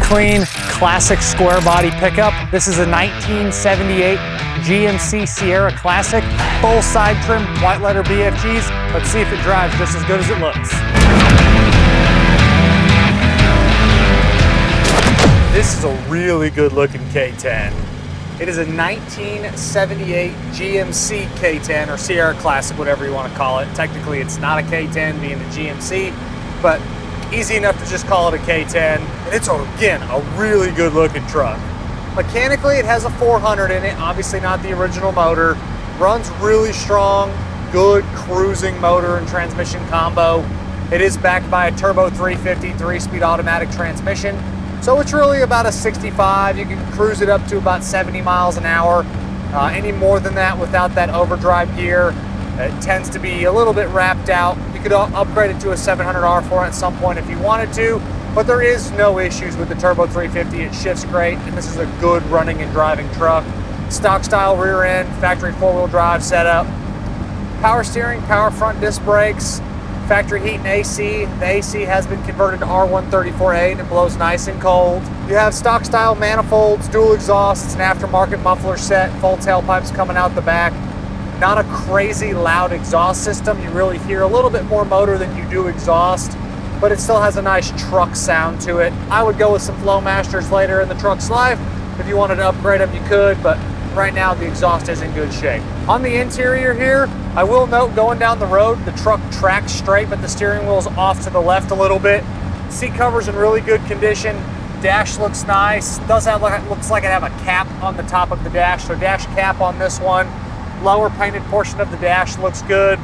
clean, classic square body pickup. This is a 1978 GMC Sierra Classic, full side trim, white letter BFGs. Let's see if it drives just as good as it looks. This is a really good looking K10. It is a 1978 GMC K10, or Sierra Classic, whatever you want to call it. Technically it's not a K10 being the GMC, but easy enough to just call it a K10. And it's, again, a really good looking truck. Mechanically, it has a 400 in it, obviously not the original motor. Runs really strong, good cruising motor and transmission combo. It is backed by a turbo 350 3-speed automatic transmission. So it's really about a 65. You can cruise it up to about 70 miles an hour. Any more than that without that overdrive gear, it tends to be a little bit wrapped out. You could upgrade it to a 700 R4 at some point if you wanted to, but there is no issues with the turbo 350. It shifts great, and this is a good running and driving truck. Stock style rear end, factory 4-wheel drive setup. Power steering, power front disc brakes, factory heat and AC. The AC has been converted to R134A and it blows nice and cold. You have stock style manifolds, dual exhaust. It's an aftermarket muffler set, full tailpipes coming out the back. Not a crazy loud exhaust system. You really hear a little bit more motor than you do exhaust, but it still has a nice truck sound to it. I would go with some Flowmasters later in the truck's life. If you wanted to upgrade them, you could, but right now the exhaust is in good shape. On the interior here, I will note going down the road, the truck tracks straight, but the steering wheel's off to the left a little bit. Seat cover's in really good condition. Dash looks nice. Looks like it have a cap on the top of the dash, so dash cap on this one. Lower painted portion of the dash looks good.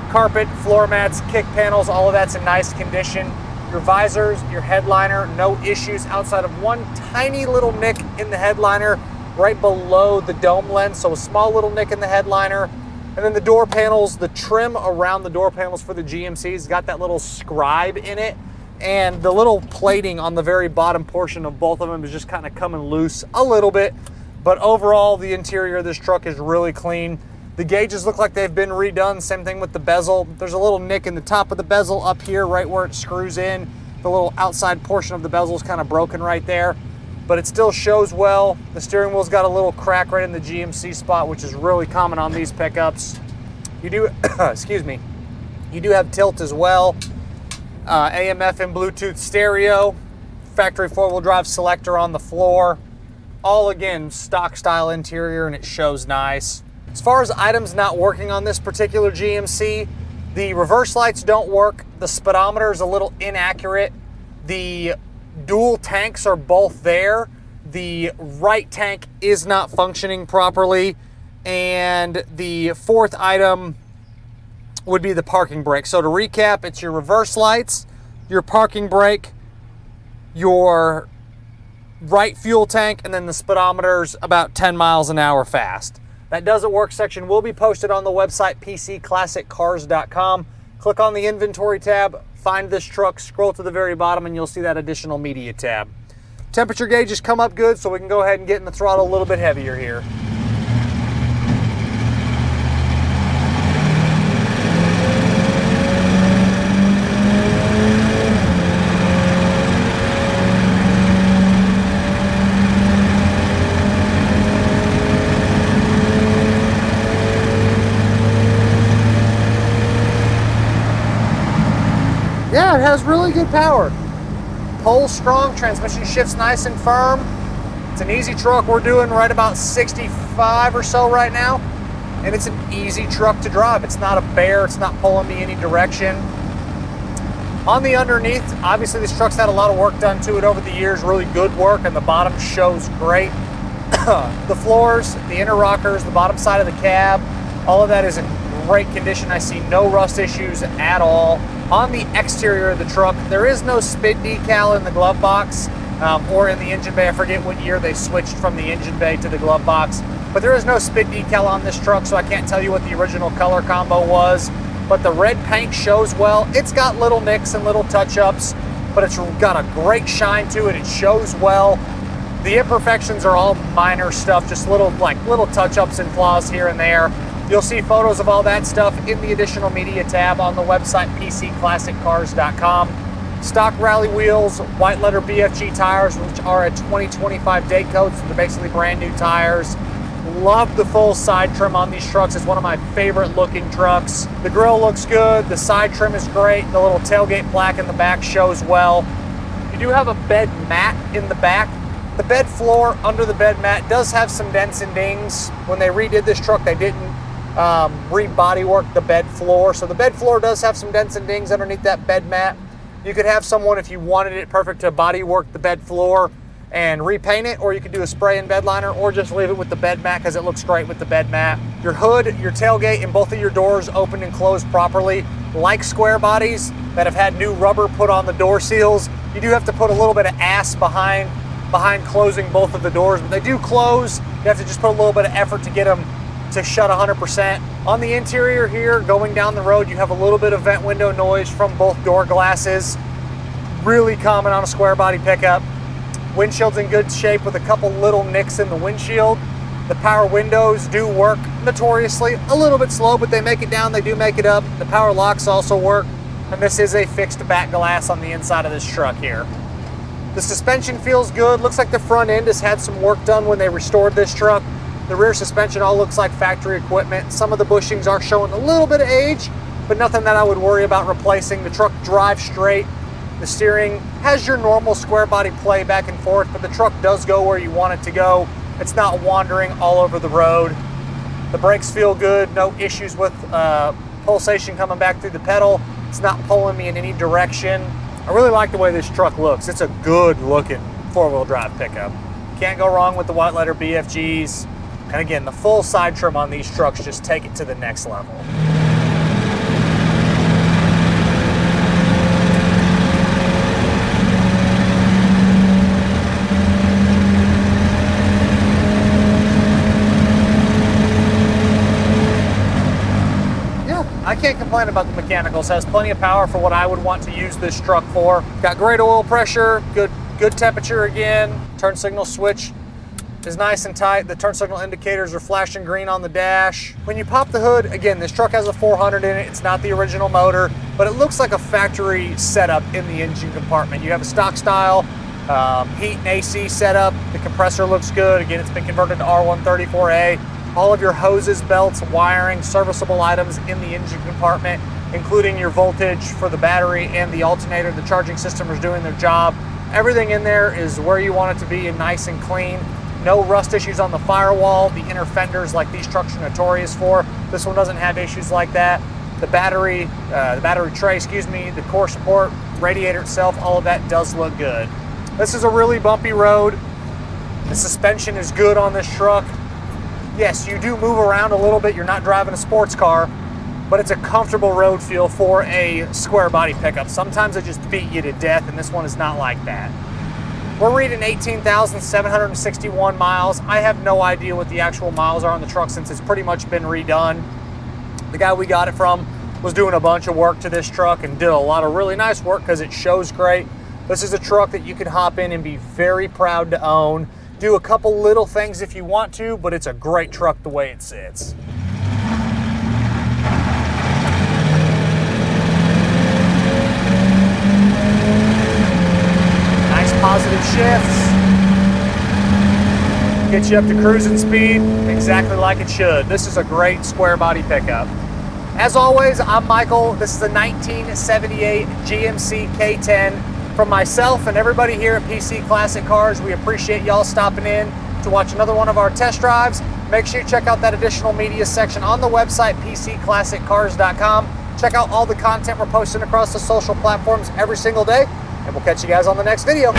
Carpet, floor mats, kick panels, all of that's in nice condition. Your visors, your headliner, no issues outside of one tiny little nick in the headliner right below the dome lens, so a small little nick in the headliner. And then the door panels, the trim around the door panels for the GMC's got that little scribe in it, and the little plating on the very bottom portion of both of them is just kind of coming loose a little bit. But overall, the interior of this truck is really clean. The gauges look like they've been redone. Same thing with the bezel. There's a little nick in the top of the bezel up here, right where it screws in. The little outside portion of the bezel is kind of broken right there, but it still shows well. The steering wheel's got a little crack right in the GMC spot, which is really common on these pickups. You do, excuse me, you do have tilt as well. AM, FM, Bluetooth stereo, factory 4-wheel drive selector on the floor. All again, stock style interior, and it shows nice. As far as items not working on this particular GMC, the reverse lights don't work. The speedometer is a little inaccurate. The dual tanks are both there. The right tank is not functioning properly. And the fourth item would be the parking brake. So to recap, it's your reverse lights, your parking brake, your right fuel tank, and then the speedometer's about 10 miles an hour fast. That doesn't work section will be posted on the website pcclassiccars.com. Click on the inventory tab, find this truck, scroll to the very bottom, and you'll see that additional media tab. Temperature gauges come up good, so we can go ahead and get in the throttle a little bit heavier here. Yeah, it has really good power. Pulls strong, transmission shifts nice and firm. It's an easy truck. We're doing right about 65 or so right now, and it's an easy truck to drive. It's not a bear, it's not pulling me any direction. On the underneath, obviously this truck's had a lot of work done to it over the years, really good work, and the bottom shows great. The floors, the inner rockers, the bottom side of the cab, all of that is in great condition. I see no rust issues at all. On the exterior of the truck, there is no spid decal in the glove box or in the engine bay. I forget what year they switched from the engine bay to the glove box, but there is no spid decal on this truck, so I can't tell you what the original color combo was. But the red paint shows well. It's got little nicks and little touch-ups, but it's got a great shine to it. It shows well. The imperfections are all minor stuff, just little touch-ups and flaws here and there. You'll see photos of all that stuff in the additional media tab on the website pcclassiccars.com. Stock rally wheels, white letter BFG tires, which are a 2025 date code, so they're basically brand new tires. Love the full side trim on these trucks. It's one of my favorite looking trucks. The grille looks good, the side trim is great, the little tailgate plaque in the back shows well. You do have a bed mat in the back. The bed floor under the bed mat does have some dents and dings. When they redid this truck, they didn't re-bodywork the bed floor. So the bed floor does have some dents and dings underneath that bed mat. You could have someone, if you wanted it perfect, to bodywork the bed floor and repaint it, or you could do a spray and bed liner, or just leave it with the bed mat because it looks great with the bed mat. Your hood, your tailgate, and both of your doors open and close properly. Like square bodies that have had new rubber put on the door seals, you do have to put a little bit of ass behind closing both of the doors, but they do close. You have to just put a little bit of effort to get them to shut 100%. On the interior here, going down the road, you have a little bit of vent window noise from both door glasses. Really common on a square body pickup. Windshield's in good shape with a couple little nicks in the windshield. The power windows do work notoriously a little bit slow, but they make it down, they do make it up. The power locks also work, and this is a fixed back glass on the inside of this truck here. The suspension feels good. Looks like the front end has had some work done when they restored this truck. The rear suspension all looks like factory equipment. Some of the bushings are showing a little bit of age, but nothing that I would worry about replacing. The truck drives straight. The steering has your normal square body play back and forth, but the truck does go where you want it to go. It's not wandering all over the road. The brakes feel good. No issues with pulsation coming back through the pedal. It's not pulling me in any direction. I really like the way this truck looks. It's a good looking four-wheel drive pickup. Can't go wrong with the white letter BFGs. And again, the full side trim on these trucks just take it to the next level. I can't complain about the mechanicals. Has plenty of power for what I would want to use this truck for. Got great oil pressure, good temperature again. Turn signal switch is nice and tight. The turn signal indicators are flashing green on the dash. When you pop the hood, again, this truck has a 400 in it. It's not the original motor, but it looks like a factory setup in the engine compartment. You have a stock style heat and AC setup. The compressor looks good. Again, it's been converted to R134A. All of your hoses, belts, wiring, serviceable items in the engine compartment, including your voltage for the battery and the alternator. The charging system is doing their job. Everything in there is where you want it to be and nice and clean. No rust issues on the firewall, the inner fenders like these trucks are notorious for. This one doesn't have issues like that. The battery tray, the core support, radiator itself, all of that does look good. This is a really bumpy road. The suspension is good on this truck. Yes, you do move around a little bit. You're not driving a sports car, but it's a comfortable road feel for a square body pickup. Sometimes they just beat you to death, and this one is not like that. We're reading 18,761 miles. I have no idea what the actual miles are on the truck since it's pretty much been redone. The guy we got it from was doing a bunch of work to this truck and did a lot of really nice work because it shows great. This is a truck that you can hop in and be very proud to own. Do a couple little things if you want to, but it's a great truck the way it sits. Nice positive shifts. Gets you up to cruising speed exactly like it should. This is a great square body pickup. As always, I'm Michael. This is the 1978 GMC K10. From myself and everybody here at PC Classic Cars, we appreciate y'all stopping in to watch another one of our test drives. Make sure you check out that additional media section on the website, pcclassiccars.com. Check out all the content we're posting across the social platforms every single day, and we'll catch you guys on the next video.